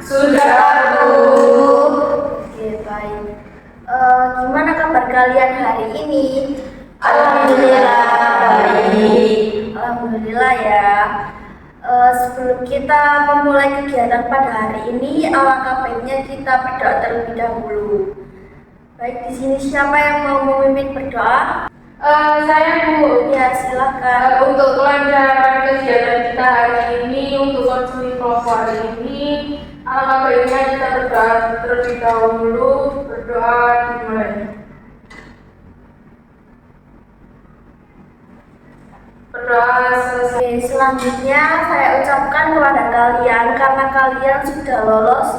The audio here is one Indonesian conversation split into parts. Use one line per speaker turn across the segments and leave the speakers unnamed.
Sudah, Bu.
Oke, baik. Gimana kabar kalian hari ini?
Alhamdulillah baik.
Alhamdulillah ya. Sebelum kita memulai kegiatan pada hari ini, alangkah baiknya kita berdoa terlebih dahulu. Baik, di sini siapa yang mau memimpin berdoa?
Saya, Bu.
Ya, silakan.
Untuk kelancaran kegiatan kita hari ini, untuk konseling kelompok hari ini, alangkah baiknya kita berdoa terlebih dahulu. Berdoa dimulai. Berdoa selesai.
Oke, selanjutnya saya ucapkan kepada kalian karena kalian sudah lolos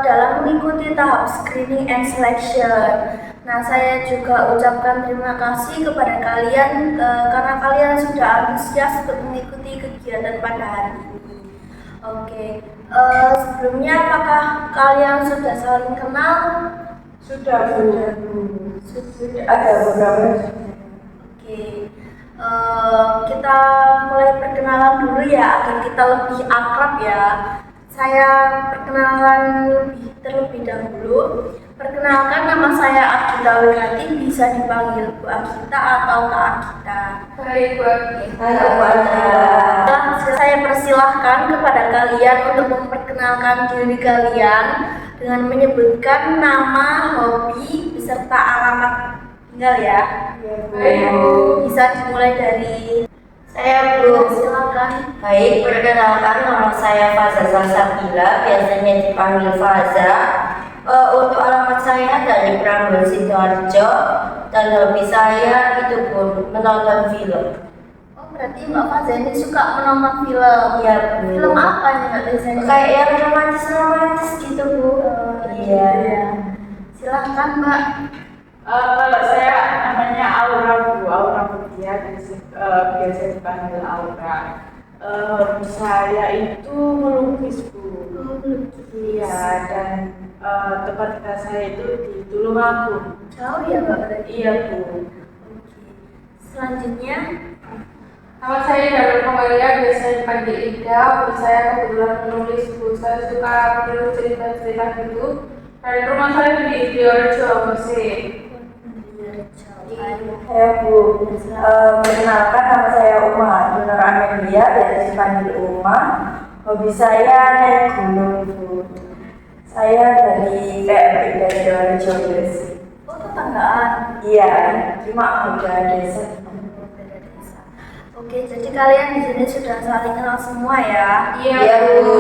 dalam mengikuti tahap screening and selection. Nah, saya juga ucapkan terima kasih kepada kalian karena kalian sudah antusias untuk mengikuti kegiatan pada hari ini. Oke, sebelumnya apakah kalian sudah saling kenal?
Sudah, Bu. Sudah ada beberapa.
Oke, kita mulai perkenalan dulu ya agar kita lebih akrab ya. Saya perkenalan terlebih dahulu. Perkenalkan, nama saya Agita Wigati, bisa dipanggil Bu Agita atau Kak Agita.
Baik, Bu Agita.
Halo, Bu Agita. Saya persilahkan kepada kalian untuk memperkenalkan diri kalian dengan menyebutkan nama, hobi, beserta alamat tinggal ya.
Baik, Bu.
Bisa dimulai dari
Saya, Bu.
silakan.
Baik, perkenalkan nama saya Faza Salsabila, biasanya dipanggil Faza. Untuk alamat saya dari Prambon Sidoarjo, dan hobi saya itu pun menonton film.
Oh, berarti Mbak Faza ini suka menonton film.
Iya, Bu.
Film apa nih Mbak biasanya?
Kayak yang romantis-romantis gitu, Bu. Iya.
Silahkan Mbak.
Kalau saya namanya Aura, Bu. Aura Mutia, biasa dipanggil Aura. Hobi saya itu melukis, Bu. Iya, dan tempat tinggal saya itu di Tulungagung.
Jauh ya Mbak berarti?
Iya, Bu.
Oke. Selanjutnya,
Nama saya Darul Kamalia, biasa dipanggil Ida. Hobi saya kebetulan menulis, Bu. Saya suka menulis cerita-cerita gitu. Dan rumah saya di Sidoarjo, Gresik.
Saya, Bu. Perkenalkan nama saya Uma Nur Amelia, biasa dipanggil Uma. Hobi saya naik gunung, Bu. Saya dari kayak Sidoarjo, Gresik.
oh tetanggaan.
Iya, cuma udah desa.
Oke, jadi kalian di sini sudah saling kenal semua ya?
Iya, Bu.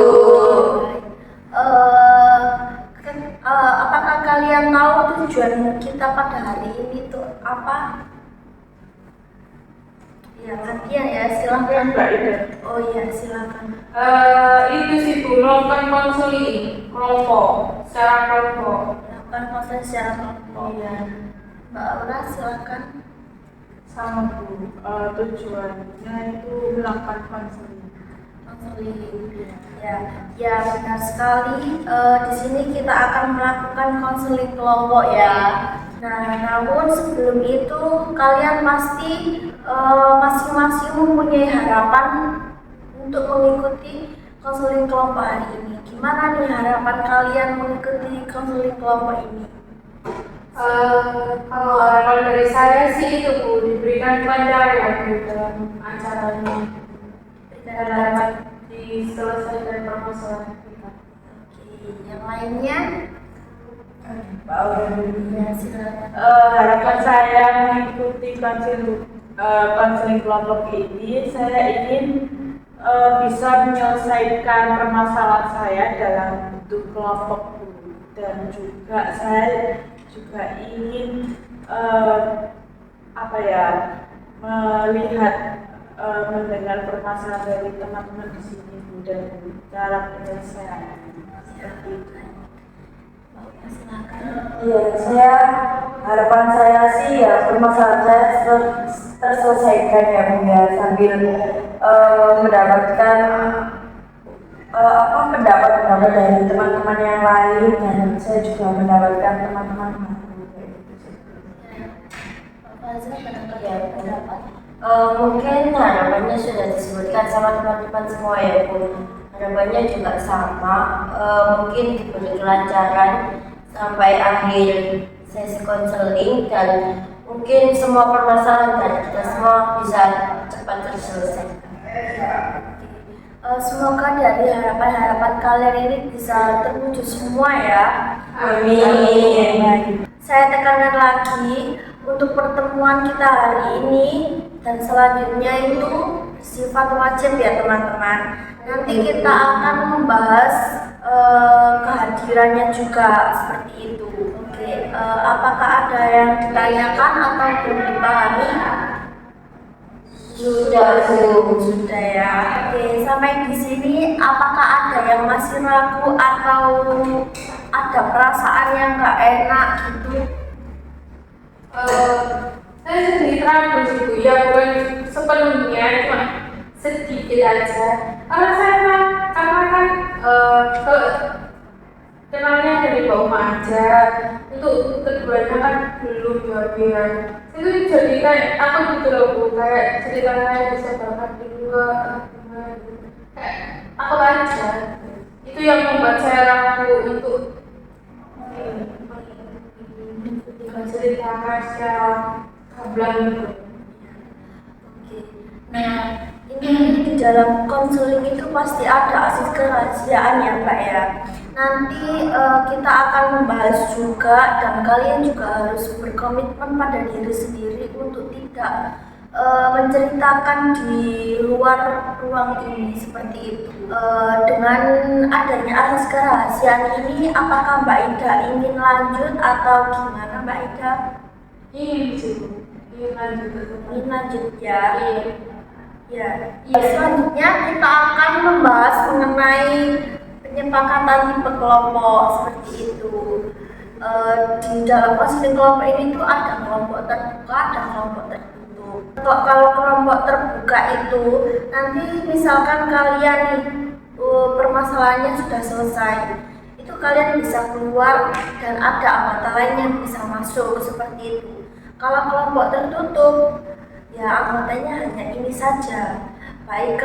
Apakah kalian tahu tujuan kita pada hari ini tuh apa? Ya, latihan ya, silakan.
Mbak Ida.
Oh iya, silakan.
Itu sih, Bu, melakukan konseling kelompok, secara kelompok.
Lakukan konsen secara kelompok.
Iya.
Mbak Aura, silakan.
Sama, Bu. Tujuannya itu melakukan konseling.
Konseling. Ya benar sekali. Di sini kita akan melakukan konseling kelompok ya. Nah, namun sebelum itu kalian pasti masing-masing mempunyai harapan untuk mengikuti konseling kelompok hari ini. Gimana nih harapan kalian mengikuti konseling kelompok ini?
Kalau harapan dari saya sih itu, Bu, diberikan kelancaran di dalam acaranya dan dapat diselesaikan permasalahan kita.
Oke, yang lainnya? Ya, silakan.
Harapan saya mengikuti konseling kelompok ini, saya ingin bisa menyelesaikan permasalahan saya dalam bentuk kelompok, Bu. Dan juga saya juga ingin melihat mendengar permasalahan dari teman-teman di sini, Bu, dan cara penyelesaiannya seperti itu.
Iya, harapan saya sih ya permasalahan saya terselesaikan ya, Bu, ya, sambil mendapatkan pendapat dari teman-teman yang lain, dan saya juga mendapatkan teman-teman baru.
Ya, pendapat.
Mungkin harapannya sudah disebutkan sama teman-teman semua ya, Bu.
harapannya juga sama, mungkin diberi kelancaran sampai akhir sesi konseling dan mungkin semua permasalahan dari kita semua bisa cepat terselesaikan.
Semoga dari harapan-harapan kalian ini bisa terwujud semua ya.
Amin.
Saya tekankan lagi untuk pertemuan kita hari ini dan selanjutnya itu bersifat wajib ya teman-teman. Nanti kita akan membahas kehadirannya juga seperti itu. Oke, apakah ada yang ditanyakan atau belum dipahami? Sudah ya. Oke, sampai di sini apakah ada yang masih ragu atau ada perasaan yang nggak enak gitu?
Saya sedikit ragu sih, ya bukan sepenuhnya, cuma sedikit aja. Karena kan kenalnya dari Mbak Uma aja, untuk keduanya kan belum ya. Itu jadi kayak aku gitu loh Bu, kayak ceritanya bisa berangkat dua, kayak aku aja. Itu yang membuat saya ragu untuk menceritakan secara gamblang gitu.
Oke. Nah, ini di dalam konseling itu pasti ada asas kerahasiaan ya Mbak ya. Nanti kita akan membahas juga dan kalian juga harus berkomitmen pada diri sendiri untuk tidak menceritakan di luar ruang ini seperti itu. Dengan adanya asas kerahasiaan ini, apakah Mbak Ida ingin lanjut atau gimana Mbak Ida?
Ingin sih Bu, ingin lanjut.
Ingin lanjut ya. Ya. Selanjutnya kita akan membahas mengenai penyepakatan tipe kelompok seperti itu. Di dalam konseling kelompok ini tuh ada kelompok terbuka dan kelompok tertutup. Kalau kelompok terbuka itu nanti misalkan kalian nih permasalahannya sudah selesai, itu kalian bisa keluar dan ada anggota lain yang bisa masuk seperti itu. Kalau kelompok tertutup, ya anggotanya hanya ini saja. Baik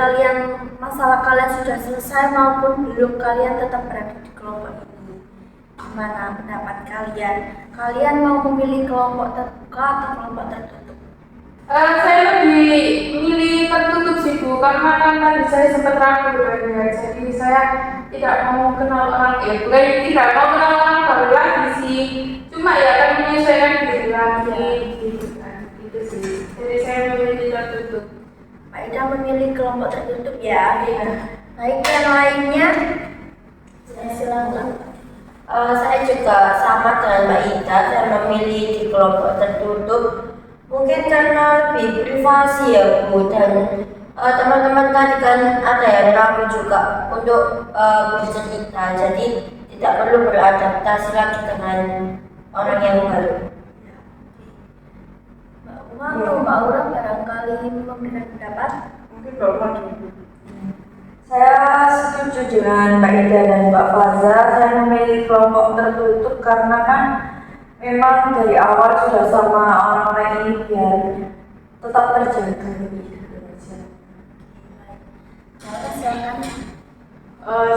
masalah kalian sudah selesai maupun belum, kalian tetap berada di kelompok ini. Gimana pendapat kalian? Kalian mau memilih kelompok terbuka atau kelompok tertutup?
Saya lebih milih tertutup sih Bu, karena kan tadi saya sempat ragu ya. Jadi saya tidak mau kenal orang, tidak mau kenal orang baru lagi sih. Cuma ya kan menyesuaikan diri lagi gitu kan. Itu sih. Jadi saya memilih tertutup.
Mbak Ida memilih kelompok tertutup ya. Baik, yang lainnya silakan.
Saya juga sama dengan Mbak Ida, saya memilih di kelompok tertutup mungkin karena lebih privasi ya Bu, dan teman-teman tadi kan ada yang ragu juga untuk bercerita, jadi tidak perlu beradaptasi lagi dengan orang yang baru.
Mbak Uma atau Mbak Aura barangkali memberikan pendapat?
Mungkin Mbak Uma dulu. Saya setuju dengan Mbak Ida dan Mbak Faza. Saya memilih kelompok tertutup karena kan memang dari awal sudah sama orang-orang ini biar tetap terjaga gitu aja.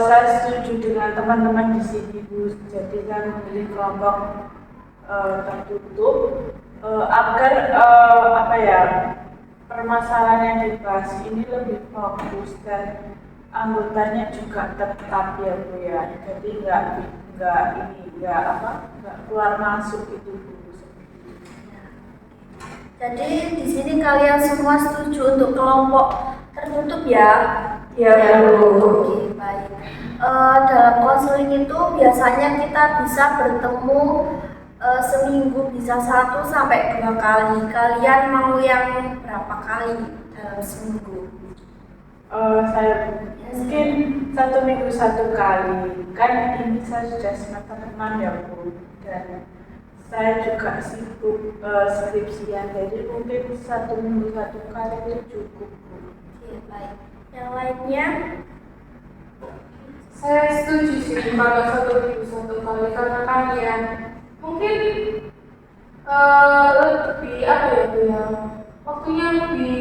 Saya setuju dengan teman-teman di sini Bu. Jadi saya memilih kelompok tertutup agar permasalahan yang dibahas ini lebih fokus dan anggotanya juga tetap ya Bu ya. Jadi nggak keluar masuk itu Bu.
Jadi di sini kalian semua setuju untuk kelompok tertutup ya?
Ya Bu.
Oke, baik. Dalam konseling itu biasanya kita bisa bertemu seminggu bisa 1 sampai 2 kali. Kalian mau yang berapa kali dalam seminggu?
Saya mungkin 1 minggu 1 kali, kan ini saya sudah semester 6 ya Bu, dan saya juga sibuk skripsian, jadi mungkin 1 minggu 1 kali itu cukup Bu.
Oke, baik. Yang lainnya?
Saya setuju sih kalau 1 minggu 1 kali, karena kan ya mungkin lebih waktunya lebih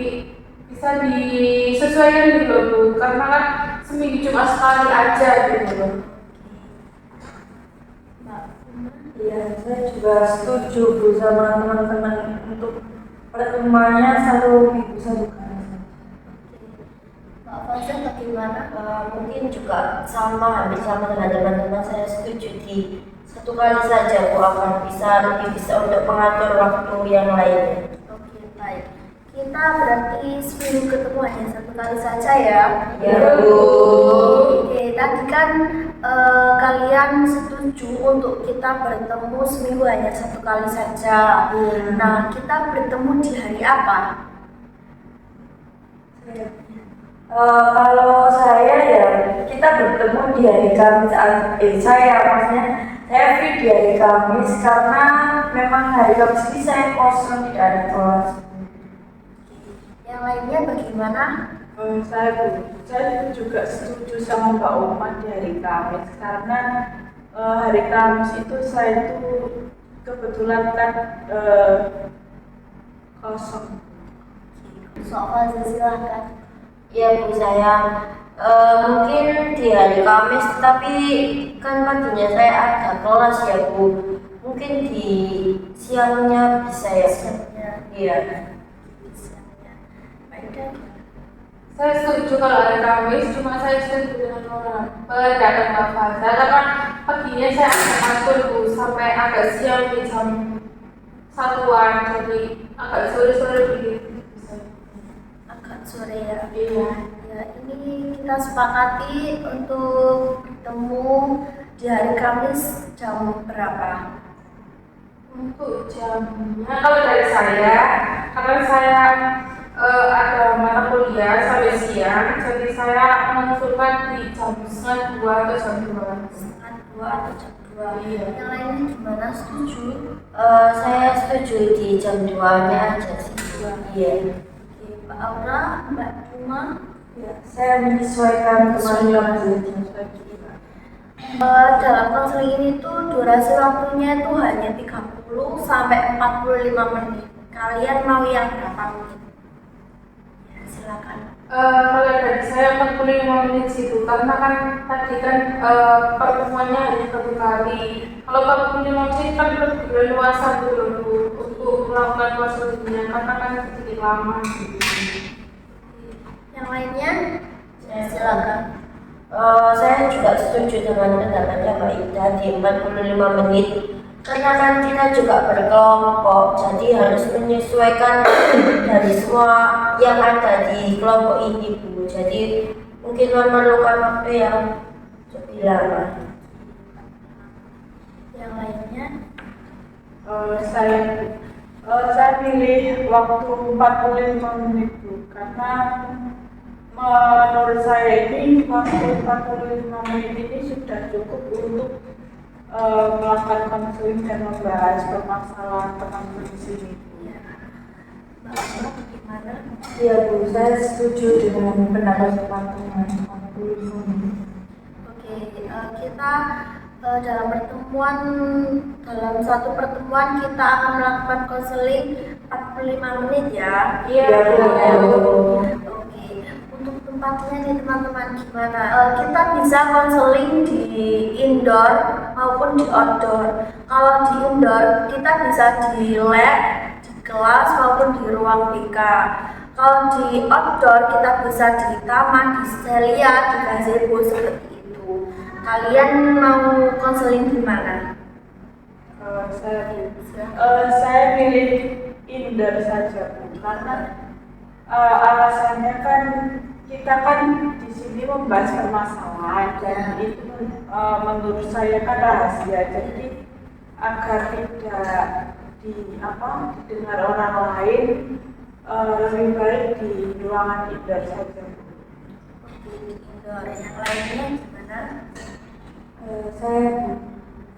bisa disesuaikan gitu Bu, karena kan seminggu cuma sekali aja gitu loh.
Iya, saya juga setuju Bu sama teman-teman untuk pertemuannya satu minggu satu kali.
Mbak Fazia bagaimana?
Mungkin juga hampir sama dengan teman-teman, saya setuju di satu kali saja Bu akan lebih bisa untuk mengatur waktu yang lainnya.
Oke, baik. Kita berarti seminggu ketemu hanya satu kali saja ya.
Ya Bu.
Oke, tadi kan kalian setuju untuk kita bertemu seminggu hanya satu kali saja. Nah, kita bertemu di hari apa?
Kalau saya ya kita bertemu di hari Kamis. Saya free di hari Kamis karena memang hari Kamis ini saya kosong tidak ada kelas.
Yang lainnya bagaimana?
Saya juga setuju sama Mbak Uma di hari Kamis karena hari Kamis itu saya itu kebetulan kan kosong.
Soal silahkan.
Ya Bu, saya mungkin di hari Kamis, tapi kan paginya saya ada kelas ya Bu. Mungkin di siangnya bisa ya. Iya.
Saya setuju kalau hari Kamis, cuma saya setuju dengan orang datang Mbak Fazia karena paginya saya agak ngatur Bu sampai agak siang di jam 1-an, jadi agak sore-sore begitu.
Agak sore ya.
Iya.
Ya, ini kita sepakati untuk bertemu di hari Kamis jam berapa?
Untuk jamnya kalau dari saya, karena saya ada mata kuliah sampai siang, jadi saya mengusulkan di jam 1:30 atau jam 2.
Setengah 2 atau jam 2.
Iya.
Yang lainnya gimana? Setuju?
Saya setuju di jam 2-nya aja sih. Iya.
Oke, Mbak Aura, Mbak Uma.
Ya, saya menyesuaikan teman-teman.
Dalam konseling ini tuh durasi waktunya tuh hanya 30 sampai 45 menit. Kalian mau yang berapa menit? Ya, silakan.
Kalau dari saya 45 menit sih Bu, karena kan tadi kan pertemuannya hanya satu kali. Kalau 45 menit kan lebih leluasa dulu Bu untuk melakukan konsultasinya, karena kan sedikit lama gitu.
Yang lainnya? Silakan.
Saya juga setuju dengan pendapatnya Mbak Ida di 45 menit karena kan kita juga berkelompok, jadi harus menyesuaikan dari semua yang ada di kelompok ini Bu. Jadi mungkin memerlukan waktu yang lebih lama.
Yang lainnya?
Saya pilih waktu 45 menit Bu karena menurut saya ini waktu 45 menit ini sudah cukup untuk melakukan konseling dan membahas permasalahan teman-teman di sini.
Mbak Aura, bagaimana?
Iya Bu, saya setuju dengan pendapat teman-teman 45 menit.
Oke, kita dalam satu pertemuan kita akan melakukan konseling 45 menit ya.
Iya Bu.
Oke, untuk tempatnya nih teman-teman gimana? Kita bisa konseling di indoor maupun di outdoor. Kalau di indoor kita bisa di lab, di kelas maupun di ruang BK. Kalau di outdoor kita bisa di taman, di Celia, di gazebo seperti itu. Kalian mau konseling di mana?
Saya pilih indoor saja Bu, karena alasannya kan kita kan di sini membahas permasalahan dan itu menurut saya kan rahasia, jadi agar tidak didengar orang lain, lebih baik di ruangan indoor saja.
Di indoor. Yang lainnya gimana?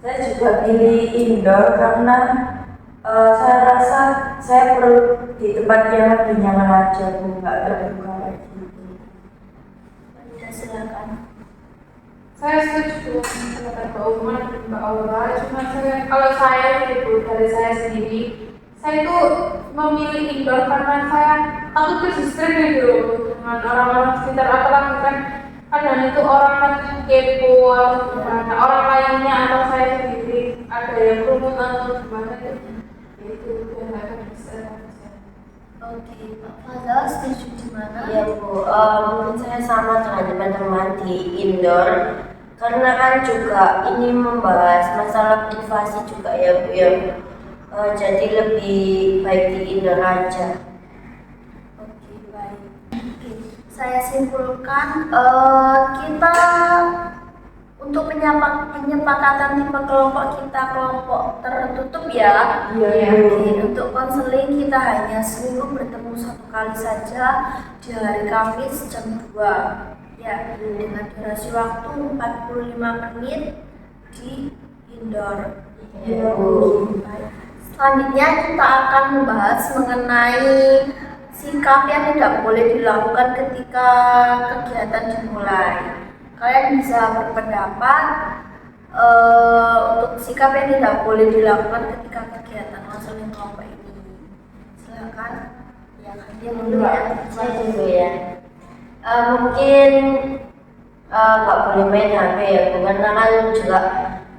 Saya juga pilih indoor karena saya rasa saya perlu di tempat yang lebih nyaman aja Bu, nggak terbuka lagi.
Ya, silakan.
Saya setuju dengan pendapat Mbak Uma dan Mbak Aura, cuma kalau saya gitu dari saya sendiri, saya itu memilih indoor karena saya takut kesusahan gitu dengan orang-orang sekitar, apalagi kan kadang itu orang kepo atau gimana, orang lainnya atau saya sendiri ada yang kerumunan atau gimana itu yang nggak akan bisa.
Oke, Pak Fadal setuju di mana?
Iya Bu, mungkin saya sama dengan teman-teman di indoor karena kan juga ini membahas masalah privasi juga ya Bu ya. Jadi lebih baik di indoor aja.
Oke, baik. Oke, saya simpulkan kita untuk penyepakatan tipe kelompok kita kelompok tertutup ya.
Iya.
Oke, untuk konseling kita hanya seminggu bertemu 1 kali saja di hari Kamis jam 2 ya, dengan durasi waktu 45 menit di indoor.
Iya Bu.
Baik. Selanjutnya kita akan membahas mengenai sikap yang tidak boleh dilakukan ketika kegiatan dimulai. Kalian bisa berpendapat untuk sikap yang tidak boleh dilakukan ketika kegiatan konseling kelompok ini. Silakan. Ya, kalian dulu ya.
Saya dulu ya. Mungkin nggak boleh main HP ya Bu, karena kan juga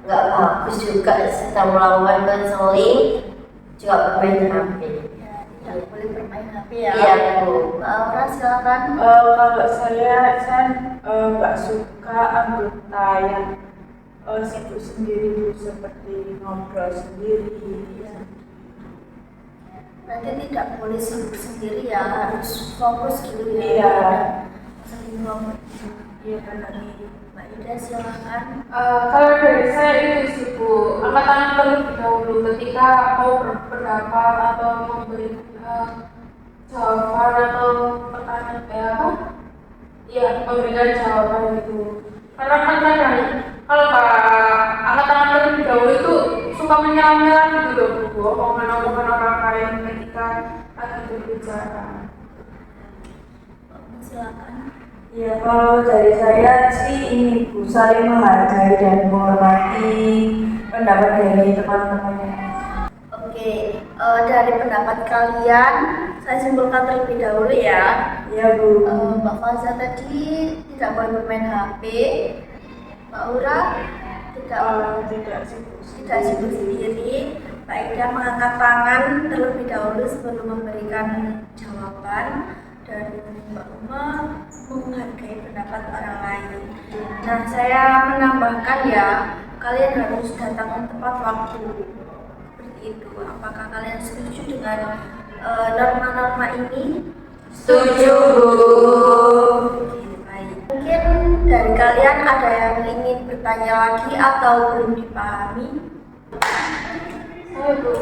nggak bagus juga sedang melakukan konseling juga bermain HP.
Ya, tidak boleh bermain HP ya.
Iya Bu.
Mbak Aura silakan.
Kalau saya nggak suka anggota yang sibuk sendiri seperti ngobrol sendiri.
Berarti tidak boleh sibuk sendiri ya, harus fokus gitu ya.
Iya.
Sering ngomong.
Iya benar.
Mbak Ida silakan.
Kalau dari saya itu sih Bu, angkat tangan terlebih dahulu ketika mau berpendapat atau memberi jawaban atau pertanyaan apa? Iya, memberikan jawaban itu. Karena kan kadang kalau angkat tangan terlebih dahulu itu suka menyerang-nyerang gitu loh Bu, omongan-omongan orang lain ketika lagi berbicara.
Silakan.
Ya, kalau dari saya sih ini Bu, saling menghargai dan menghormati pendapat dari teman-temannya.
Oke, dari pendapat kalian, saya simpulkan terlebih dahulu ya.
Ya Bu.
Mbak Faza tadi tidak boleh bermain HP. Mbak Aura
Tidak sibuk.
tidak sibuk sendiri. Mbak Ida mengangkat tangan terlebih dahulu sebelum memberikan jawaban, dan Mbak Uma menghargai pendapat orang lain. Nah, saya menambahkan ya, kalian harus datang tepat waktu. Seperti itu. Apakah kalian setuju dengan norma-norma ini?
Setuju Bu.
Oke, baik. Mungkin dari kalian ada yang ingin bertanya lagi atau belum dipahami?
Saya Bu,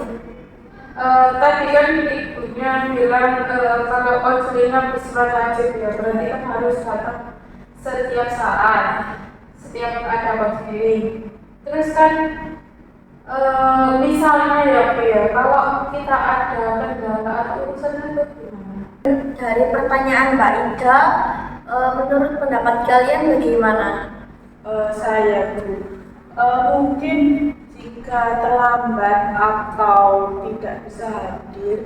tadi kan ibunya bilang kalau konselingnya bersifat wajib ya, berarti kan harus datang setiap saat, setiap ada konseling. Terus kan misalnya ya Bu ya, kalau kita ada kendala atau urusan itu gimana?
Dari pertanyaan Mbak Ida, menurut pendapat kalian bagaimana?
Saya Bu, mungkin jika terlambat atau tidak bisa hadir,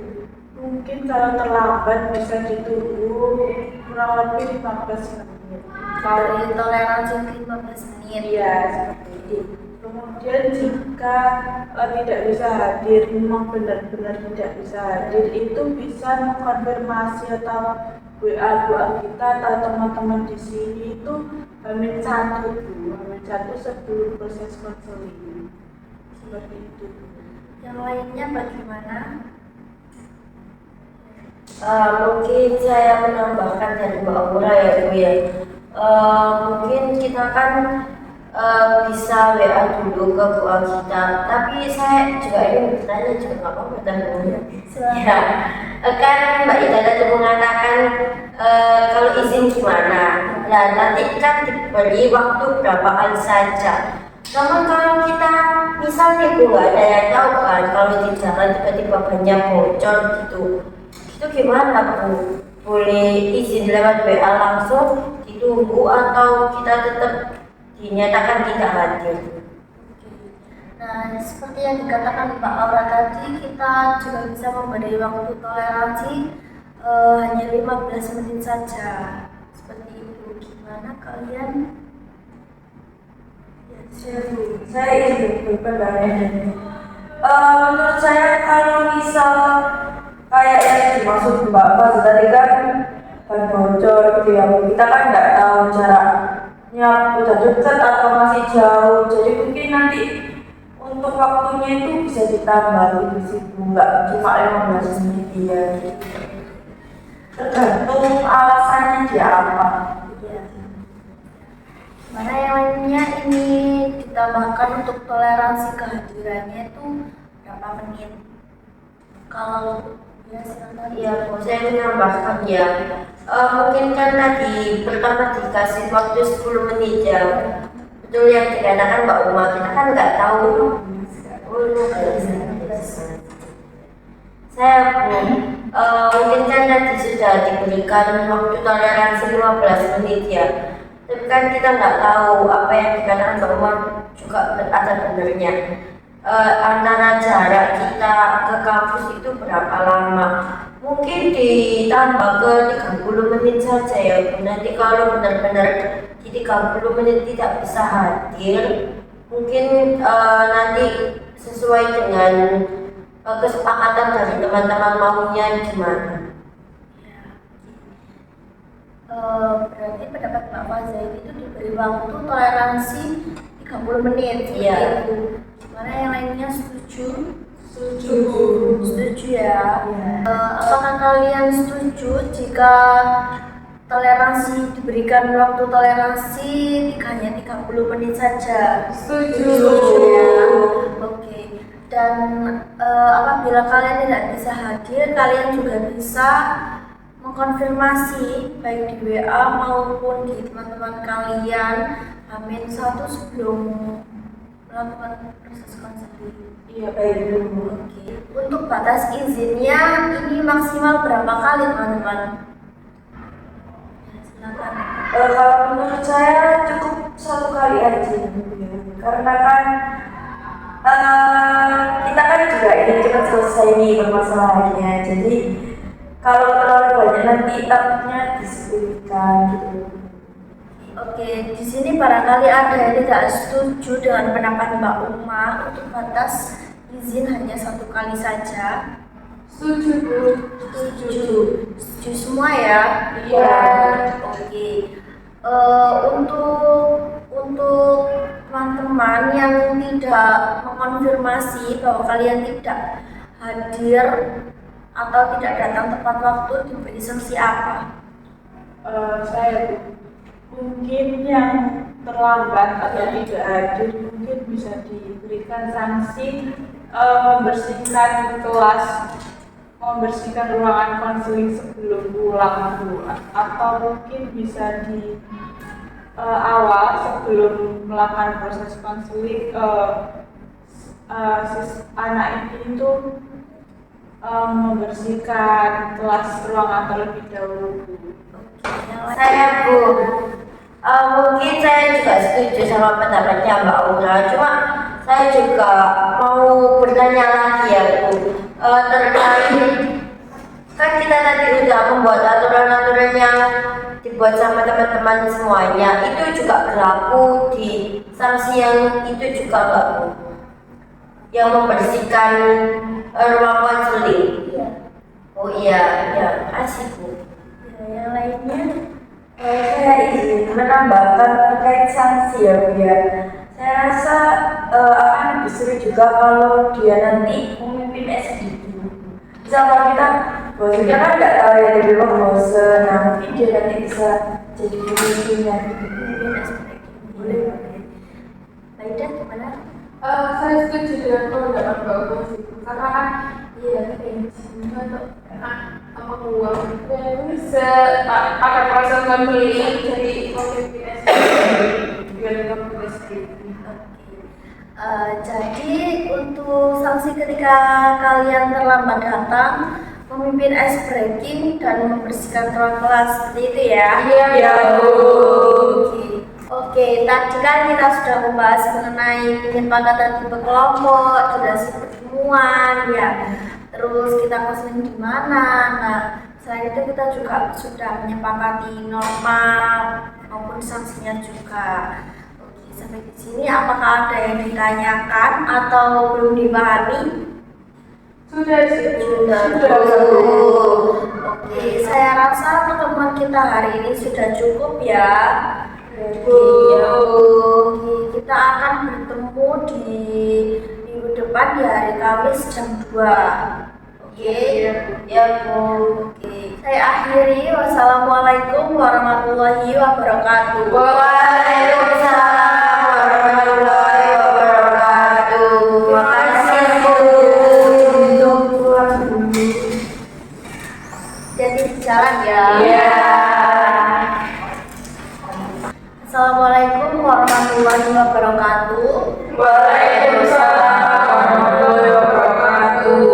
mungkin kalau terlambat bisa ditunggu kurang lebih 15 menit.
Dari toleransi 15 menit.
Iya, seperti itu. Kemudian jika tidak bisa hadir, memang benar-benar tidak bisa hadir, itu bisa mengkonfirmasi atau WA kita atau teman-teman di sini itu Hamin 1 Bu, Hamin 1 sebelum proses konseling. Seperti itu.
Yang lainnya bagaimana?
Mungkin saya menambahkan dari Mbak Aura ya Bu ya. Mungkin kita kan bisa WA dulu ke Bu kita, tapi saya juga ingin bertanya juga nggak apa-apa bertanya. Ya, kan Mbak Ida tadi mengatakan kalau izin gimana? Nah nanti kan diberi waktu berapa kali saja. Namun kalau kita misalnya Bu nggak ada yang tahu kan, kalau di jalan tiba-tiba banyak bocor gitu, itu gimana Bu? Boleh izin lewat WA langsung ditunggu atau kita tetap dinyatakan tidak hadir?
Nah, seperti yang dikatakan Mbak Aura tadi, kita juga bisa memberi waktu toleransi hanya 15 menit saja. Seperti itu. gimana kalian? Ya,
Saya izin berpendapat ini. Menurut saya kalau misal kayak yang dimaksud Mbak Faz tadi kan ban bocor gitu ya, kita kan nggak tahu jaraknya udah dekat atau masih jauh, jadi mungkin nanti untuk waktunya itu bisa ditambah di situ, nggak cuma 15 menit ya. Tergantung alasannya dia apa.
Iya. Mana yang lainnya ini ditambahkan untuk toleransi kehadirannya itu berapa menit? Kalau ya silakan.
Iya, Bu, saya menambahkan ya. Mungkin kan tadi pertama dikasih waktu 10 menit ya. Betul yang dikatakan Mbak Uma, kita kan nggak tahu. Saya mungkin kan tadi sudah diberikan waktu toleransi 15 menit ya. Tapi kan kita nggak tahu apa yang dikatakan Mbak Uma juga ada benarnya. Antara jarak kita ke kampus itu berapa lama? Mungkin ditambah ke 30 menit saja ya Bu. Nanti kalau benar-benar di 30 menit tidak bisa hadir, mungkin nanti sesuai dengan kesepakatan dari teman-teman maunya gimana.
Berarti pendapat Mbak Fazain itu diberi waktu toleransi 30 menit.
Iya.
Gitu. Mana yang lainnya setuju?
Setuju.
Setuju ya.
Iya.
Apakah kalian setuju jika toleransi diberikan waktu toleransi hanya 30 menit saja?
Setuju.
Ya. Oke. Dan apabila kalian tidak bisa hadir, kalian juga bisa mengkonfirmasi baik di WA maupun di teman-teman kalian Amin satu sebelum melakukan proses konseling.
Iya, baik dulu.
Oke. Untuk batas izinnya ini maksimal berapa kali teman-teman? Ya, silakan.
Kalau menurut saya cukup 1 kali aja, karena kan kita kan juga ingin cepat selesai nih permasalahannya. Jadi kalau terlalu banyak nanti takutnya disebutkan gitu.
Oke, di sini barangkali ada yang tidak setuju dengan pendapat Mbak Uma untuk batas izin hanya 1 kali saja.
Setuju, Bu.
Setuju. Setuju semua ya?
Iya.
Oke. Untuk teman-teman yang tidak mengonfirmasi bahwa kalian tidak hadir atau tidak datang tepat waktu, diberi sanksi apa?
Saya mungkin yang terlambat atau tidak hadir mungkin bisa diberikan sanksi membersihkan kelas, membersihkan ruangan konseling sebelum pulang Bu. Atau mungkin bisa di awal sebelum melakukan proses konseling anak ini itu membersihkan kelas ruangan terlebih dahulu Bu.
Saya Bu, mungkin saya juga setuju sama pendapatnya Mbak Una. Cuma saya juga mau bertanya lagi ya Bu, terkait kan kita tadi udah membuat aturan-aturan yang dibuat sama teman-teman semuanya, itu juga berlaku di sanksi yang itu juga Mbak Bu, yang membersihkan ruang konseling. Oh iya, ya, kasih Bu.
Ya, yang lainnya?
Saya izin menambahkan terkait sanksi ya Bu ya. Saya rasa akan lebih seru juga kalau dia nanti memimpin SDG. Misalnya kita kan nggak tahu ya dari bosen, nah mungkin dia nanti bisa jadi pemimpinnya.
Mungkin SPG. Boleh. Baiklah, gimana?
Saya setuju dengan pendapat Mbak Uma sih, karena kan iya kayak gini atau apa uang bisa ada proses konseling jadi pemimpin biar pemimpin SDG.
Jadi untuk sanksi ketika kalian terlambat datang, memimpin ice breaking dan membersihkan ruang kelas seperti itu ya?
Iya, Bu.
Oke, tadi kan kita sudah membahas mengenai penyepakatan tipe kelompok, durasi pertemuan, ya. Terus kita konseling di mana? Nah, selain itu kita juga sudah menyepakati norma maupun sanksinya juga. Oke, sampai di sini apakah ada yang ditanyakan atau belum dipahami?
Sudah sih Bu.
Oke, saya rasa pertemuan kita hari ini sudah cukup ya. Oke, kita akan bertemu di minggu depan di hari Kamis jam 2. Oke,
Ya Bu.
oke. Saya akhiri. Wassalamualaikum warahmatullahi wabarakatuh.
Waalaikumsalam warahmatullahi wabarakatuh. Makasih Bu.
Jadi jalan ya.
Iya.
Assalamualaikum warahmatullahi wabarakatuh.
Waalaikumsalam warahmatullahi wabarakatuh.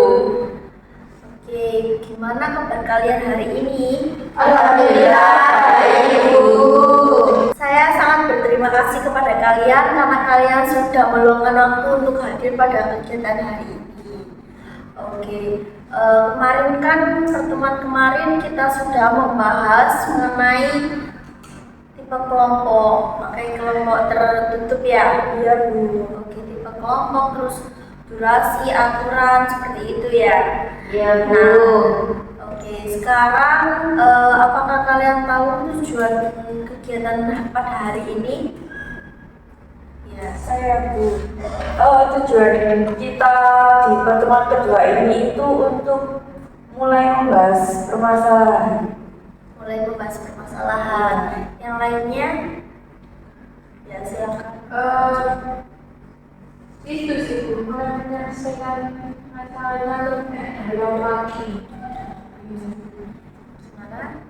Oke, gimana kabar kalian hari ini?
Alhamdulillah baik Bu.
Saya sangat berterima kasih kepada kalian karena kalian sudah meluangkan waktu untuk hadir pada kegiatan hari ini. Oke, kemarin kan pertemuan kemarin kita sudah membahas mengenai tipe kelompok, pakai kelompok tertutup ya.
Iya Bu.
Oke, tipe kelompok, terus durasi, aturan seperti itu ya.
Ya Bu.
Nah, oke, sekarang apakah kalian tahu tujuan kegiatan pada hari ini? Ya,
Saya Bu. Tujuan kita di pertemuan kedua ini itu untuk mulai membahas permasalahan.
mulai membahas permasalahan. Yang lainnya? Ya, silakan.
Itu sih Bu, mulai menyelesaikan masalahnya lebih dalam lagi.
Gimana?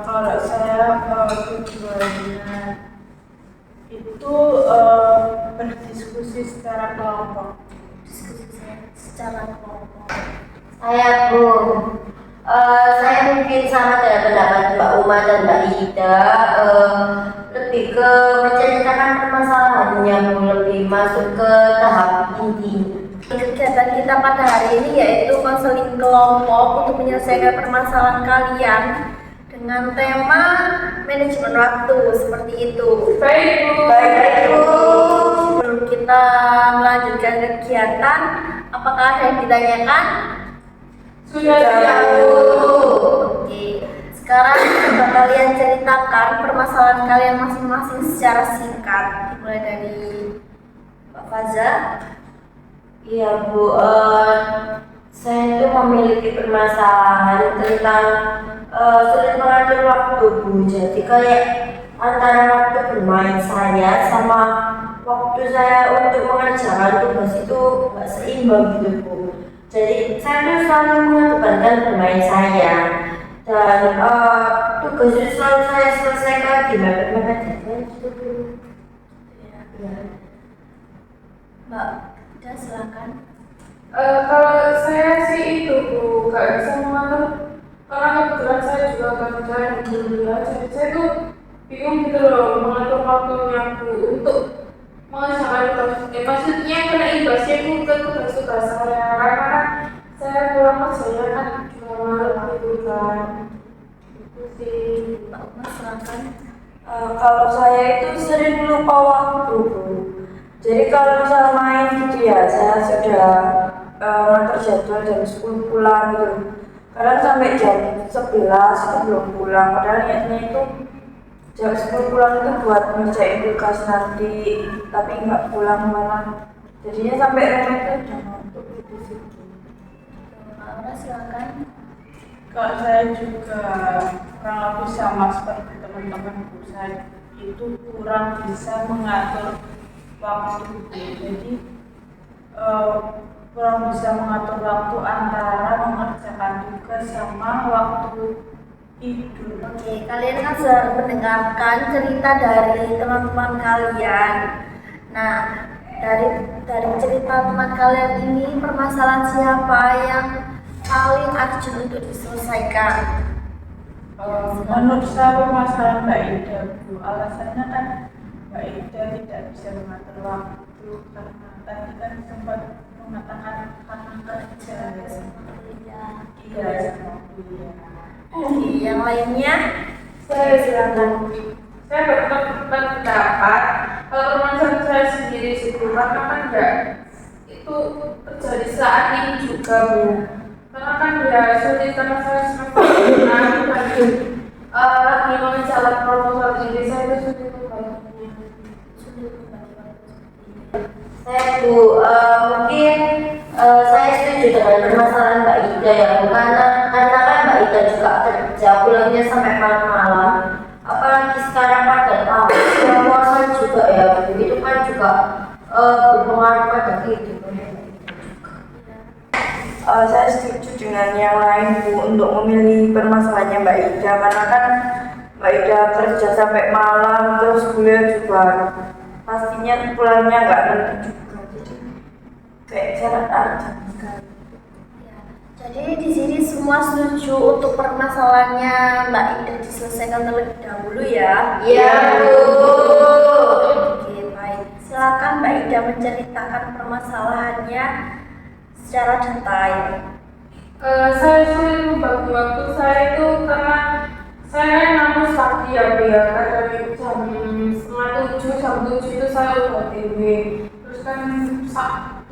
Kalau saya tujuannya itu berdiskusi secara kelompok.
Diskusi secara kelompok.
Saya Bu. Saya mungkin sama dengan pendapat Mbak Uma dan Mbak Ida, lebih ke menceritakan permasalahannya Bu, lebih masuk ke tahap inti.
Kegiatan kita pada hari ini yaitu konseling kelompok untuk menyelesaikan permasalahan kalian dengan tema manajemen waktu seperti itu.
Baik Bu.
Baik Bu.
Sebelum kita melanjutkan kegiatan, apakah ada yang ditanyakan?
Sudah siap Bu.
Oke, sekarang coba kalian ceritakan permasalahan kalian masing-masing secara singkat. Dimulai dari Pak Faza.
Iya Bu, saya itu memiliki permasalahan tentang sulit mengatur waktu Bu. Jadi kayak antara waktu bermain saya sama waktu saya untuk mengerjakan tugas itu nggak seimbang gitu Bu. Jadi saya tuh selalu mengedepankan bermain saya dan tugas itu selalu saya selesaikan di mepet-mepet deadline gitu Bu.
Ya.
Ya.
Mbak Ida, silakan.
Kalau saya sih itu Bu, nggak bisa mengatur karena kebetulan saya juga kerja di kuliah, jadi saya tuh bingung gitu loh mengatur waktunya Bu untuk mengerjakan tugas. Maksudnya kena imbasnya Bu ke tugas-tugas saya karena saya pulang kerjanya kan juga malam gitu kan. Itu sih.
Mbak Uma, silakan.
Kalau saya itu sering lupa waktu Bu. Jadi kalau misal main gitu ya, saya sudah ngatur jadwal jam 10 pulang gitu. Kadang sampai jam 11 itu belum pulang. Padahal niatnya itu jam 10 pulang itu buat ngerjain tugas nanti, tapi nggak pulang malah. Jadinya sampai rumah itu udah ngantuk gitu sih.
Mbak Aura, silakan.
Kalau saya juga kurang lebih sama seperti teman-temanku, saya itu kurang bisa mengatur waktu. Jadi kurang bisa mengatur waktu antara mengerjakan tugas sama waktu tidur.
Oke, kalian kan sudah mendengarkan cerita dari teman-teman kalian. Nah, dari cerita teman kalian ini, permasalahan siapa yang paling urgent untuk diselesaikan?
Menurut saya permasalahan Mbak Ida Bu, alasannya kan Mbak Ida tidak bisa mengatur waktu karena tadi kan sempat mengatakan karena kerja ya. Iya, sama kuliah.
Oke, yang lainnya?
Saya silakan. saya berpendapat kalau permasalahan saya sendiri sih Bu, karena kan ya itu terjadi saat ini juga Bu, karena kan ya sulit karena saya semester 6 lagi mengejar proposal ini, saya itu sulit membaginya.
Saya Bu, mungkin saya setuju dengan permasalahan Mbak Ida ya Bu, karena kan Mbak Ida juga kerja pulangnya sampai malam-malam, apalagi sekarang pada tahun puasa juga ya Bu, itu kan juga berpengaruh pada kehidupan.
Saya setuju dengan yang lain Bu untuk memilih permasalahannya Mbak Ida, karena kan Mbak Ida kerja sampai malam terus kuliah juga pastinya pulangnya nggak tentu juga, jadi kayak jarak aja sekali.
Jadi di sini semua setuju untuk permasalahannya Mbak Ida diselesaikan terlebih dahulu ya.
Iya Bu.
Oke, baik. Silakan Mbak Ida menceritakan permasalahannya secara detail.
Saya sulit membagi waktu saya itu karena saya kan ngampus pagi ya Bu ya, kadang jam 6:30 jam 7 itu saya udah TW, terus kan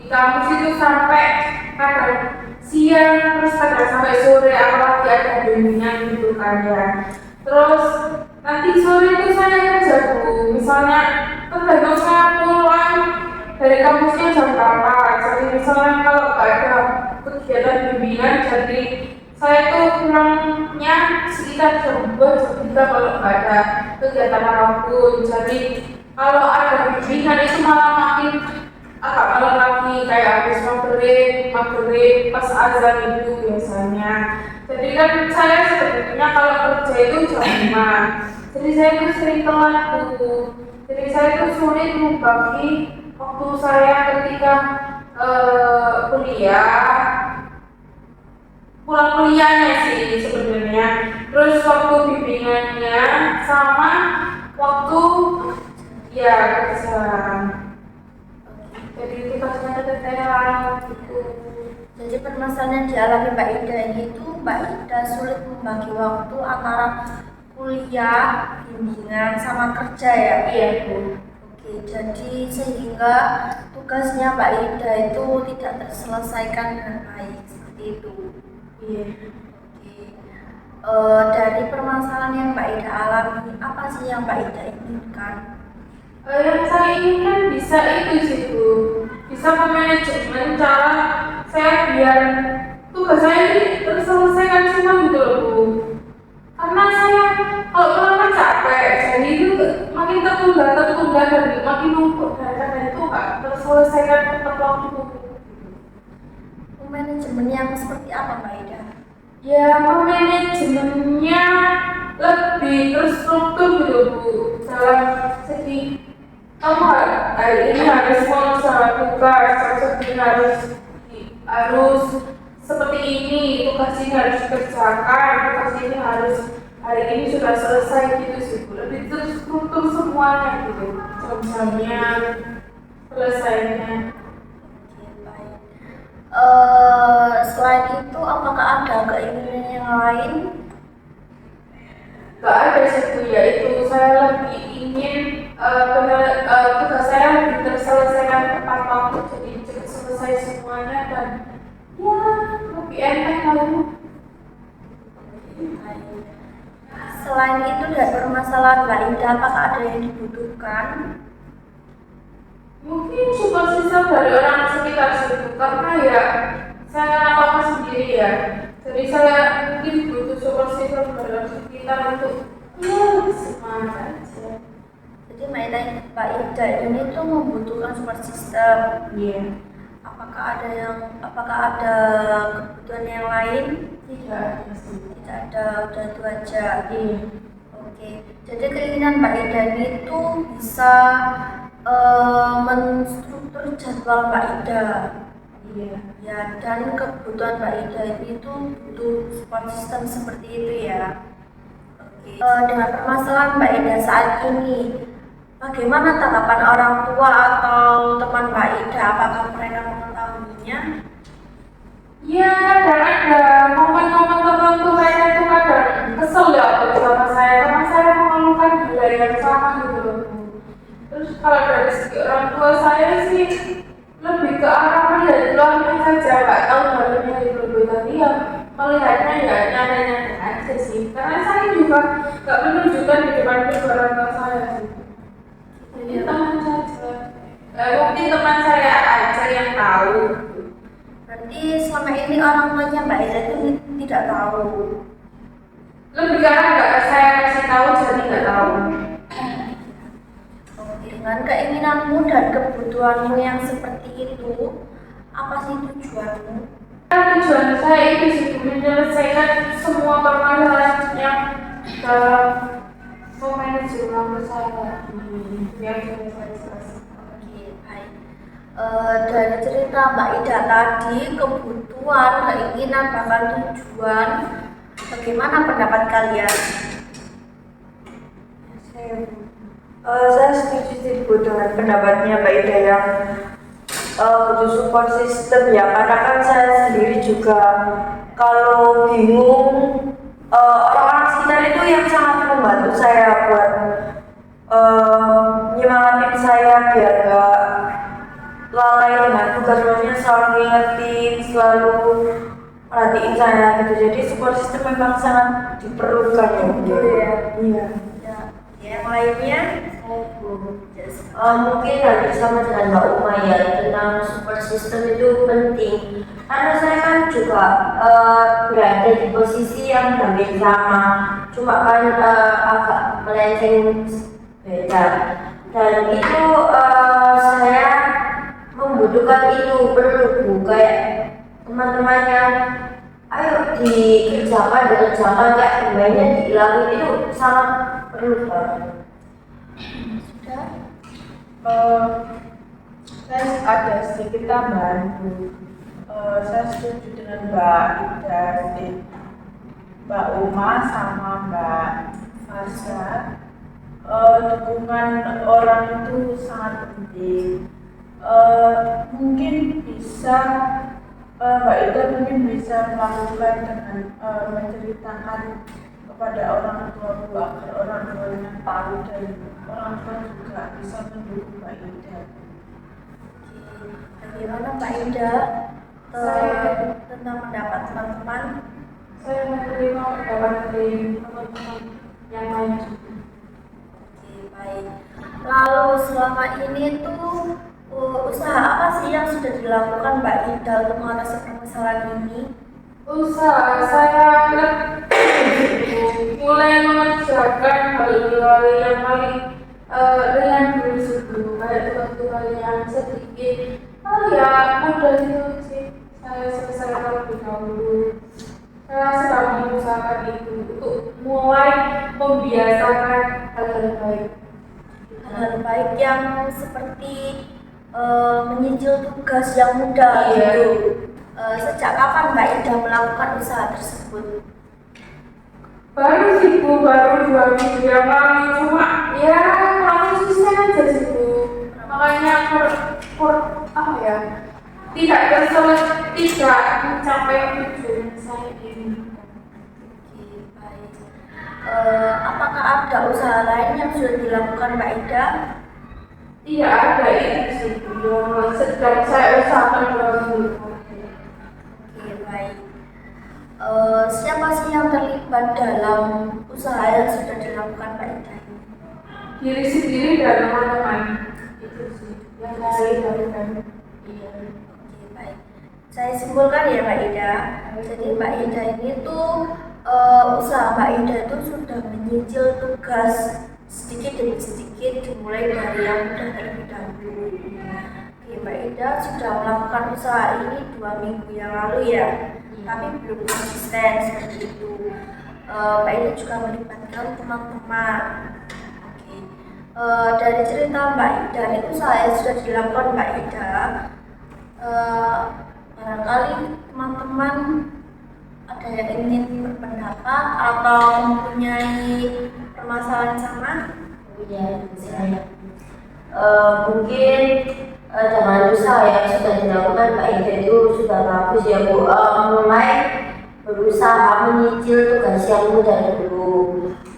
di kampus itu sampai kadang siang, terus kadang sampai sore, apalagi ada bimbingan gitu kan ya. Terus nanti sore itu saya kerja Bu, misalnya tergantung saya pulang dari kampusnya jam berapa, jadi misalnya kalau nggak ada kegiatan bimbingan, jadi saya itu pulangnya sekitar jam 2, jam 3 kalau nggak ada kegiatan apapun. Jadi kalau ada bimbingan itu malah makin agak malam lagi, kayak habis maghrib pas azan itu biasanya. Jadi kan saya sebenarnya kalau kerja itu jam 5, jadi saya itu sering telat Bu. Jadi saya itu sulit membagi waktu saya ketika kuliah, pulang kuliahnya sih sebenarnya, terus waktu bimbingannya sama waktu ya kerja. Jadi tugasnya detail gitu.
Jadi permasalahan yang dialami Mbak Ida ini itu Mbak Ida sulit membagi waktu antara kuliah, bimbingan, sama kerja ya.
Iya Bu.
Oke, jadi sehingga tugasnya Mbak Ida itu tidak terselesaikan dengan baik seperti itu.
Iya.
Oke, dari permasalahan yang Mbak Ida alami, apa sih yang Mbak Ida inginkan?
Yang saya inginkan bisa itu sih Bu, bisa memanajemen cara saya biar tugas saya ini terselesaikan semua gitu loh Bu. Karena saya kalau pulang capek, jadi itu makin tertunda dan makin numpuk, dan itu nggak terselesaikan tepat waktu.
Manajemen yang seperti apa Mbak Ida?
Ya manajemennya lebih terstruktur gitu Bu, dalam segi kamu hari ini harus sponsor tugas, ini harus seperti ini, tugas ini harus dikerjakan, tugas ini harus hari ini sudah selesai gitu sih Bu. Lebih terstruktur semuanya gitu, jam-jamnya, selesainya.
Oke, baik. Selain itu, apakah ada keinginan yang lain?
Gak ada sih Bu, yaitu saya lebih ingin tugas saya lebih terselesaikan tepat waktu, jadi cepat selesai semuanya dan ya lebih enak lalu.
Selain itu dari permasalahan Mbak Ida, apakah ada yang dibutuhkan?
Mungkin support system dari orang sekitar situ, karena ya saya apa sendiri ya, jadi saya mungkin butuh support system dari orang sekitar untuk ya semangat aja.
Jadi Mbak Ida ini tuh membutuhkan support system.
Iya.
Apakah ada kebutuhan yang lain?
Tidak.
Tidak ada, udah itu aja.
Iya.
Oke, jadi keinginan Mbak Ida ini tuh bisa menstruktur jadwal Mbak Ida.
Iya.
Ya, dan kebutuhan Mbak Ida ini tuh butuh support system seperti itu ya. Oke. Dengan permasalahan Mbak Ida saat ini, bagaimana tanggapan orang tua atau teman Mbak Ida? Apakah mereka mengetahuinya?
Ya, kadang ada momen-momen tertentu saya itu kadang kesel ya bersama saya, karena saya mengeluhkan hal yang sama orang tua saya sih lebih ke arah melihat peluangnya saja, nggak tahu dalamnya itu lebih, tapi ya melihatnya ya nyata-nyata aja sih. Karena saya juga nggak menunjukkan di depan orang tua saya sih. Jadi teman saja. Mungkin teman saya aja yang tahu.
Berarti selama ini orang tuanya Mbak Ida itu tidak tahu.
Lebih karena nggak saya kasih tahu jadi nggak tahu.
Dengan keinginanmu dan kebutuhanmu yang seperti itu, apa sih tujuanmu?
Tujuan saya itu sih menyelesaikan semua permasalahan yang dalam manajemen saya yang sudah saya selesaikan.
Oke, baik. Dari cerita Mbak Ida tadi, kebutuhan, keinginan, bahkan tujuan, bagaimana pendapat kalian?
Saya setuju dengan pendapatnya Mbak Ida yang butuh support system ya, karena kan saya sendiri juga kalau bingung orang-orang sekitar itu yang sangat membantu saya buat nyemangatin saya biar gak lalai dengan tugas, maksudnya selalu ngingetin, selalu perhatiin saya gitu. Jadi support system memang sangat diperlukan ya.
Gitu ya.
Iya.
Ya, yang lainnya?
Mungkin hampir sama dengan Mbak Uma ya, tentang support system itu penting karena saya kan juga berada di posisi yang hampir sama, cuma kan agak melenceng beda, dan itu saya membutuhkan itu, perlu kayak teman-teman yang ayo dikerjakan kayak pemainnya dihilangin, itu sangat perlu banget.
Saya ada sedikit tambahan Bu. Saya setuju dengan Mbak Ida, Mbak Uma sama Mbak Fasya. Dukungan orang itu sangat penting. Mungkin bisa Mbak Ida mungkin bisa melakukan dengan menceritakan kepada orang tua agar orang tuanya tahu dan orang tua juga bisa mendukung Mbak Ida.
Bagaimana Mbak Ida tentang pendapat teman-teman?
Saya menerima pendapat dari teman-teman yang lain.
Oke, baik. Lalu selama ini tuh usaha apa sih yang sudah dilakukan Mbak Ida untuk mengatasi permasalahan ini?
Usaha saya mulai mengerjakan hal-hal yang paling ringan dulu sebelum kayak tugas-tugas yang sedikit ya mudah itu sih saya selesaikan terlebih dahulu. Saya sedang mengusahakan itu untuk mulai membiasakan hal-hal baik.
Hal baik yang seperti menyicil tugas yang mudah gitu. Sejak kapan Mbak Ida melakukan usaha tersebut?
Baru sih Bu, baru 2 minggu yang lalu, cuma ya konsisten aja sih Bu. Makanya apa ya, tidak mencapai tujuan saya ini.
Oke, baik. Apakah ada usaha lain yang sudah dilakukan Mbak Ida?
Iya ada itu sih Bu, yang sedang saya usahakan dulu.
Oke, baik. Siapa sih yang terlibat dalam usaha yang sudah dilakukan Mbak Ida?
Diri sendiri dan teman-teman itu sih yang saya lakukan.
Iya. Oke, baik. Saya simpulkan ya Mbak Ida. Jadi Mbak Ida ini tuh usaha Mbak Ida itu sudah menyicil tugas sedikit demi sedikit dimulai dari yang mudah terlebih dahulu. Oke, Mbak Ida sudah melakukan usaha ini 2 minggu yang lalu ya, tapi belum konsisten seperti itu. Mbak Ida juga melibatkan teman-teman. Oke, dari cerita Mbak Ida, dari usaha yang sudah dilakukan Mbak Ida, barangkali teman-teman ada yang ingin berpendapat atau mempunyai permasalahan sama?
Ya, saya mungkin dengan usaha yang sudah dilakukan Mbak Ida itu sudah bagus ya Bu, mulai berusaha menyicil tugas yang mudah dulu.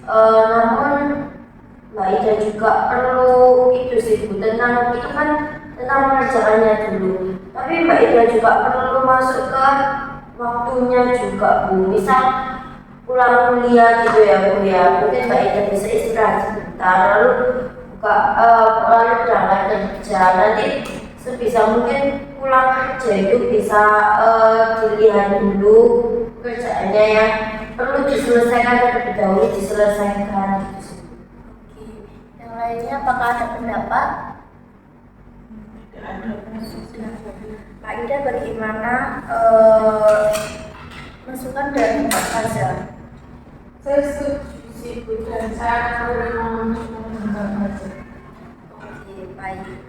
Namun Mbak Mbak Ida juga perlu itu sih Bu, tentang itu kan tentang pekerjaannya dulu. Tapi Mbak Ida juga perlu masuk ke waktunya juga Bu. Misal pulang kuliah gitu ya Bu ya, mungkin Mbak Ida bisa istirahat sebentar, lalu lalu berangkat kerja. Nanti sebisa mungkin pulang kerja itu bisa dilihat dulu kerjaannya yang perlu diselesaikan terlebih dahulu diselesaikan gitu sih.
Oke. Yang lainnya apakah ada pendapat?
Tidak ada.
Pak Ida bagaimana masukan dari Pak Faza?
Saya setuju sih Bu, dan saya akan menerima masukan.
Oke, baik.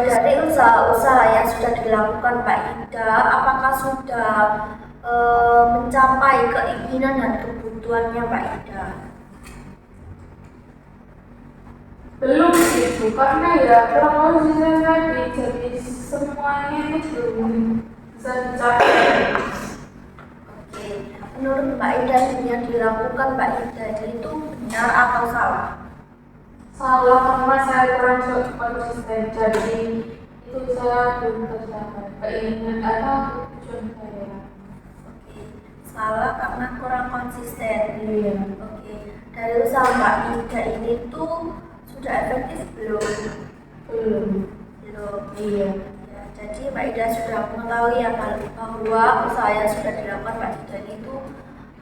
Dari usaha-usaha yang sudah dilakukan Pak Ida, apakah sudah mencapai keinginan dan kebutuhannya Pak Ida?
Belum sih Bu, karena ya kurang lebih tadi, jadi semuanya itu belum bisa dicapai.
Oke, menurut Mbak Ida yang dilakukan Mbak Ida itu benar atau salah?
Salah karena saya kurang konsisten, jadi itu saya belum tercapai keinginan atau tujuan saya.
Oke, salah karena kurang konsisten.
Iya.
Oke, dari usaha Mbak Ida ini tuh sudah efektif belum?
Belum.
Belum.
Iya.
Ya, jadi Mbak Ida sudah mengetahui ya bahwa usaha yang sudah dilakukan Mbak Ida itu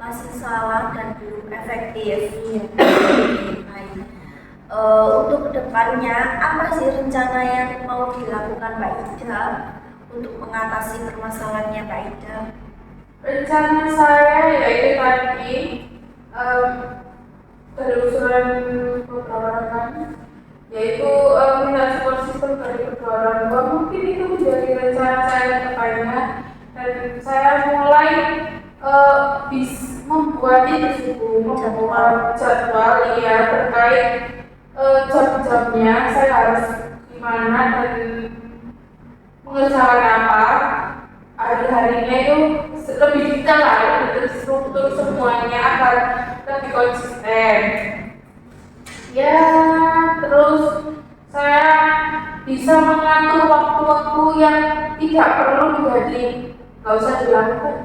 masih salah dan belum efektif.
Iya.
Oke, baik. Untuk kedepannya apa sih rencana yang mau dilakukan Mbak Ida untuk mengatasi permasalahannya Mbak Ida?
Rencana saya yaitu tadi dari usulan beberapa rekan, yaitu minta support system dari kedua orang tua. Mungkin itu menjadi rencana saya ke depannya, dan saya mulai membuat itu membuat jadwal ya terkait jam-jamnya saya harus gimana dan mengerjakan apa hari-harinya itu lebih detail lah, lebih terstruktur semuanya agar lebih konsisten. Ya, terus saya bisa mengatur waktu-waktu yang tidak perlu menjadi nggak usah dilakukan.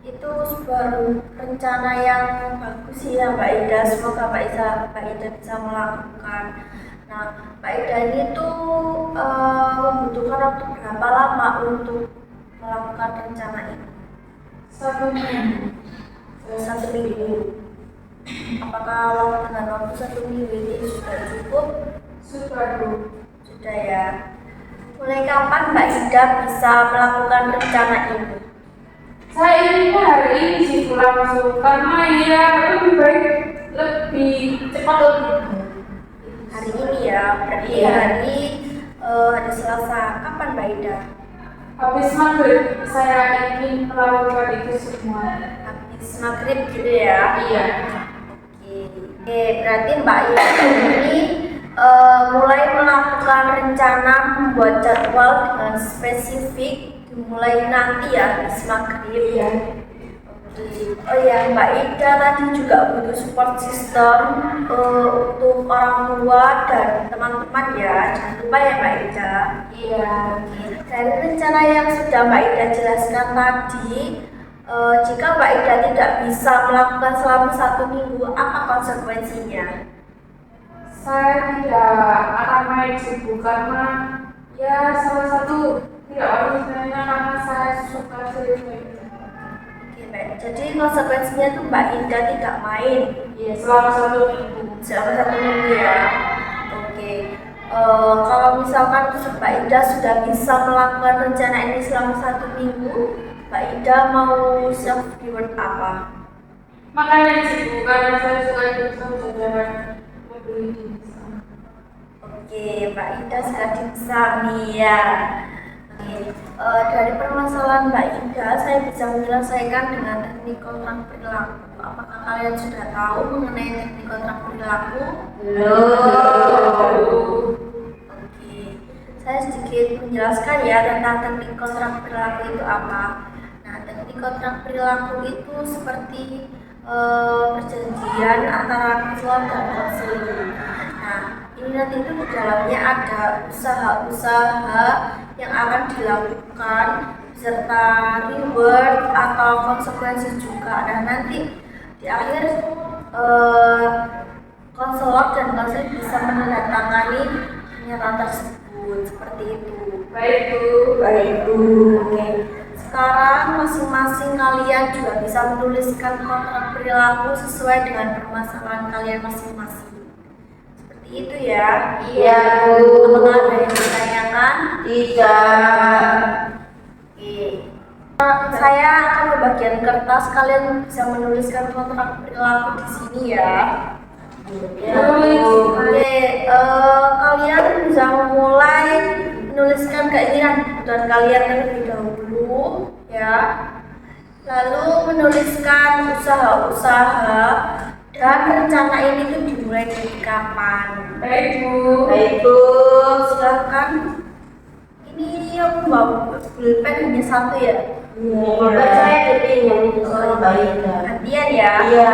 Itu sebuah rencana yang bagus ya Mbak Ida. Semoga Mbak Ida bisa melakukan. Nah, Mbak Ida ini tuh membutuhkan waktu berapa lama untuk melakukan rencana ini?
1 minggu.
1 minggu. Apakah dengan waktu 1 minggu ini sudah cukup?
Sudah Bu.
Sudah ya. Mulai kapan Mbak Ida bisa melakukan rencana ini?
Saya inginnya hari ini sih langsung, karena ya lebih baik, lebih cepat lebih baik.
Hari ini ya, berarti
Iya.
hari Selasa. Kapan Mbak Ida?
Habis maghrib saya ingin melakukan itu semua.
Habis maghrib gitu ya?
Iya.
Oke, berarti Mbak Ida ini mulai melakukan rencana membuat jadwal dengan spesifik dimulai nanti ya habis maghrib.
Iya.
Oh ya, Mbak Ida tadi juga butuh support system untuk orang tua dan teman-teman ya. Jangan lupa ya Mbak Ida.
Iya.
Dari rencana yang sudah Mbak Ida jelaskan tadi, jika Mbak Ida tidak bisa melakukan selama 1 minggu, apa konsekuensinya?
Saya tidak akan main sibuk karena ya salah satu tidak originalnya karena saya suka sering.
Oke, baik. Jadi konsekuensinya tuh Mbak Ida tidak main
Iya, selama 1 minggu.
selama 1 minggu ya. Oke. Kalau misalkan Mbak Ida sudah bisa melakukan rencana ini selama 1 minggu, Mbak Ida mau self reward apa?
Makanya sibuk karena saya suka jalan-jalan membeli dimsum.
Oke, Mbak Ida sudah bisa nih ya. Oke, dari permasalahan Mbak Ida, saya bisa menyelesaikan dengan teknik kontrak perilaku. Apakah kalian sudah tahu mengenai teknik kontrak perilaku? Oke, saya sedikit menjelaskan ya tentang teknik kontrak perilaku itu apa. Nah, teknik kontrak perilaku itu seperti perjanjian antara konselor dan konseling. Nah, ini nanti itu di dalamnya ada usaha-usaha yang akan dilakukan serta reward atau konsekuensi juga. Nah, nanti di akhir konselor dan konseling bisa menandatangani pernyataan tersebut seperti itu.
Baik Bu.
Baik Bu.
Oke. Sekarang masing-masing kalian juga bisa menuliskan kontrak perilaku sesuai dengan permasalahan kalian masing-masing. Seperti itu ya.
Iya, Bu.
Apakah ada yang ditanyakan?
Tidak.
Oke. Saya akan membagikan kertas, kalian bisa menuliskan kontrak perilaku di sini ya. Oke, kalian bisa memulai menuliskan keinginan kebutuhan kalian terlebih dahulu ya. Lalu menuliskan usaha-usaha dan rencana ini tuh dimulai dari kapan.
Baik Bu.
Baik Bu.
Silakan. Ini yang bawa pulpen hanya satu ya.
Bapak saya kepingin itu soal baik.
Gantian ya.
Iya.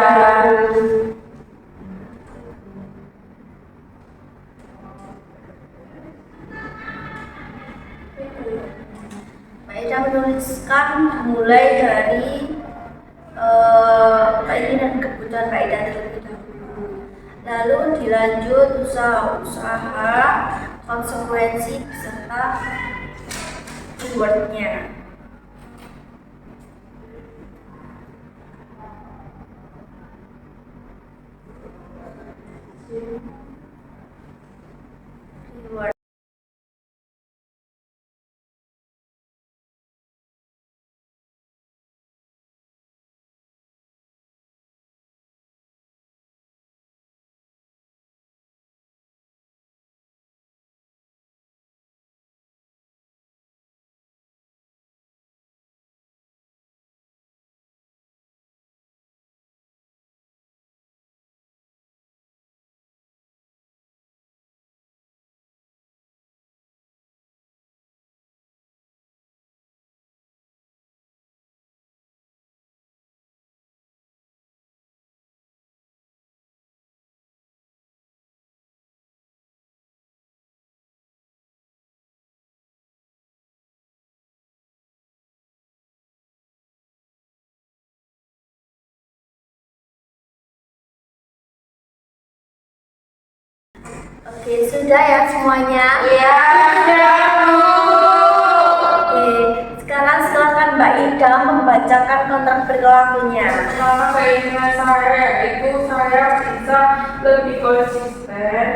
Maeda menuliskan mulai dari keinginan kebutuhan Maeda terlebih dahulu. Lalu dilanjut usaha-usaha, konsekuensi beserta rewardnya. Reward. Oke, sudah ya semuanya?
Iya.
Oke, sekarang silakan Mbak Ida membacakan kontrak perilakunya.
Selama keinginan saya itu saya bisa lebih konsisten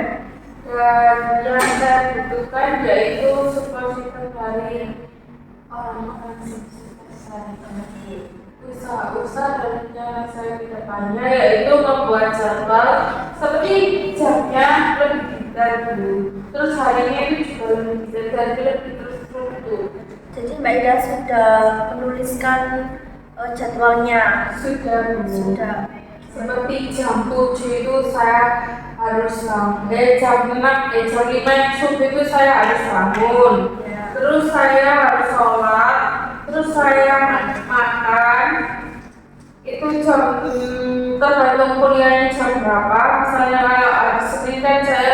dan yang saya butuhkan yaitu supervisi dari orang-orang sukses saya. Usaha-usaha dan rencana saya ke depannya yaitu membuat jadwal seperti jamnya lebih detail dulu. Terus harinya itu juga lebih detail dan lebih terstruktur.
Jadi Mbak Ida sudah menuliskan jadwalnya.
Sudah Bu.
Sudah.
Seperti jam 7 itu saya harus bangun. Jam 5 subuh itu saya harus bangun.
Ya.
Terus saya harus sholat. Terus saya makan. Itu jam tergantung kuliahnya jam berapa. Misalnya hari Senin kan saya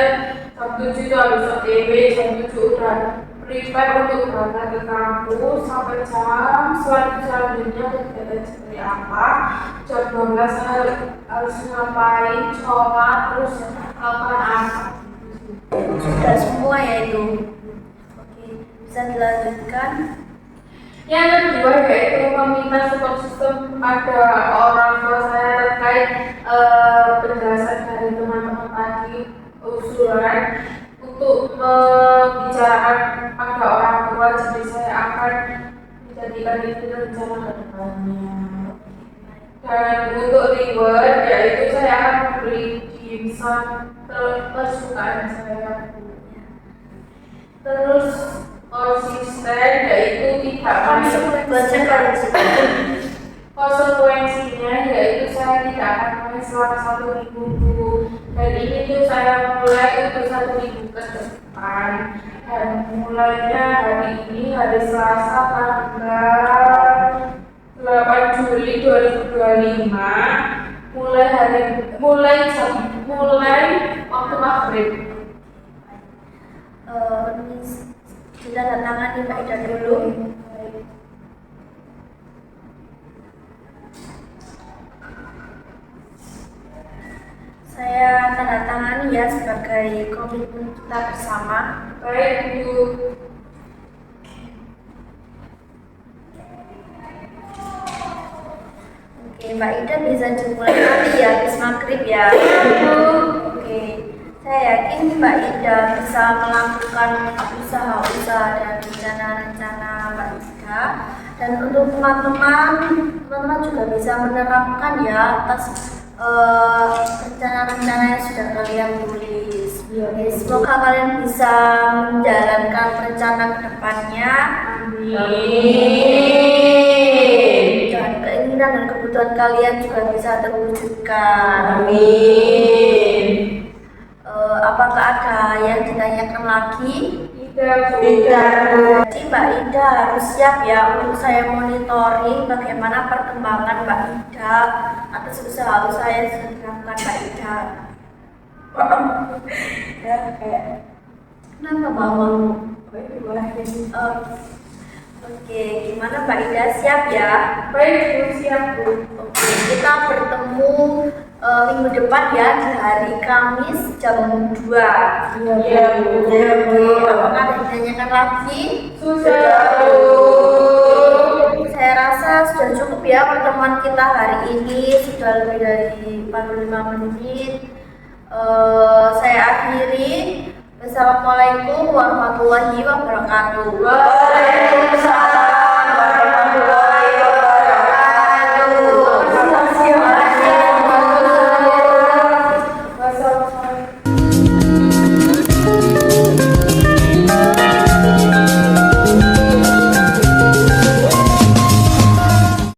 jam 7 itu harus OTW, jam 7 udah prepare untuk berangkat ke kampus sampai selanjutnya kegiatan seperti apa. Jam 12 saya harus ngapain, sholat, terus melakukan apa.
Sudah semua ya itu. Oke, bisa dilanjutkan.
Yang kedua yaitu meminta support system pada orang tua saya terkait penjelasan dari teman-teman tadi, usulan untuk membicarakan pada orang tua. Jadi saya akan menjadikan itu rencana ke depannya. Dan untuk reward yaitu saya akan membeli dimsum kesukaan saya. Terus konsisten yaitu tidak konsekuensinya yaitu saya tidak akan main selama 1 minggu dan ini tuh saya mulai untuk 1 minggu ke depan dan mulainya hari ini hari Selasa tanggal 8 Juli 2025 mulai waktu maghrib.
Kita tantangan Mbak Ida dulu. Saya tanda tangan ya sebagai komitmen kita bersama.
Baik, Bu.
Oke, Mbak Ida bisa dimulai nanti ya, habis maghrib ya. Oke, saya yakin Mbak Ida bisa melakukan usaha-usaha dan rencana-rencana Mbak Ida. Dan untuk teman-teman juga bisa menerapkan ya atas rencana-rencana yang sudah kalian tulis. Oke, semoga kalian bisa menjalankan rencana ke depannya. Dan keinginan dan kebutuhan kalian juga bisa terwujudkan. Apakah ada yang ditanyakan lagi?
Tidak.
Jadi Mbak Ida harus siap ya untuk saya monitoring bagaimana perkembangan Mbak Ida atas usaha-usaha yang sudah dilakukan Mbak Ida.
Ya kayak
Kenapa mau?
boleh jadi.
Oke, gimana Mbak Ida, siap ya?
Baik, Bu, siap, Bu.
Oke, kita bertemu minggu depan ya di hari Kamis jam 2.
Iya, Bu.
Apakah ada yang ditanyakan lagi?
Sudah, Bu.
Saya rasa sudah cukup ya pertemuan kita hari ini, sudah lebih dari 45 menit. Saya akhiri. Wassalamualaikum warahmatullahi wabarakatuh.
Waalaikumsalam.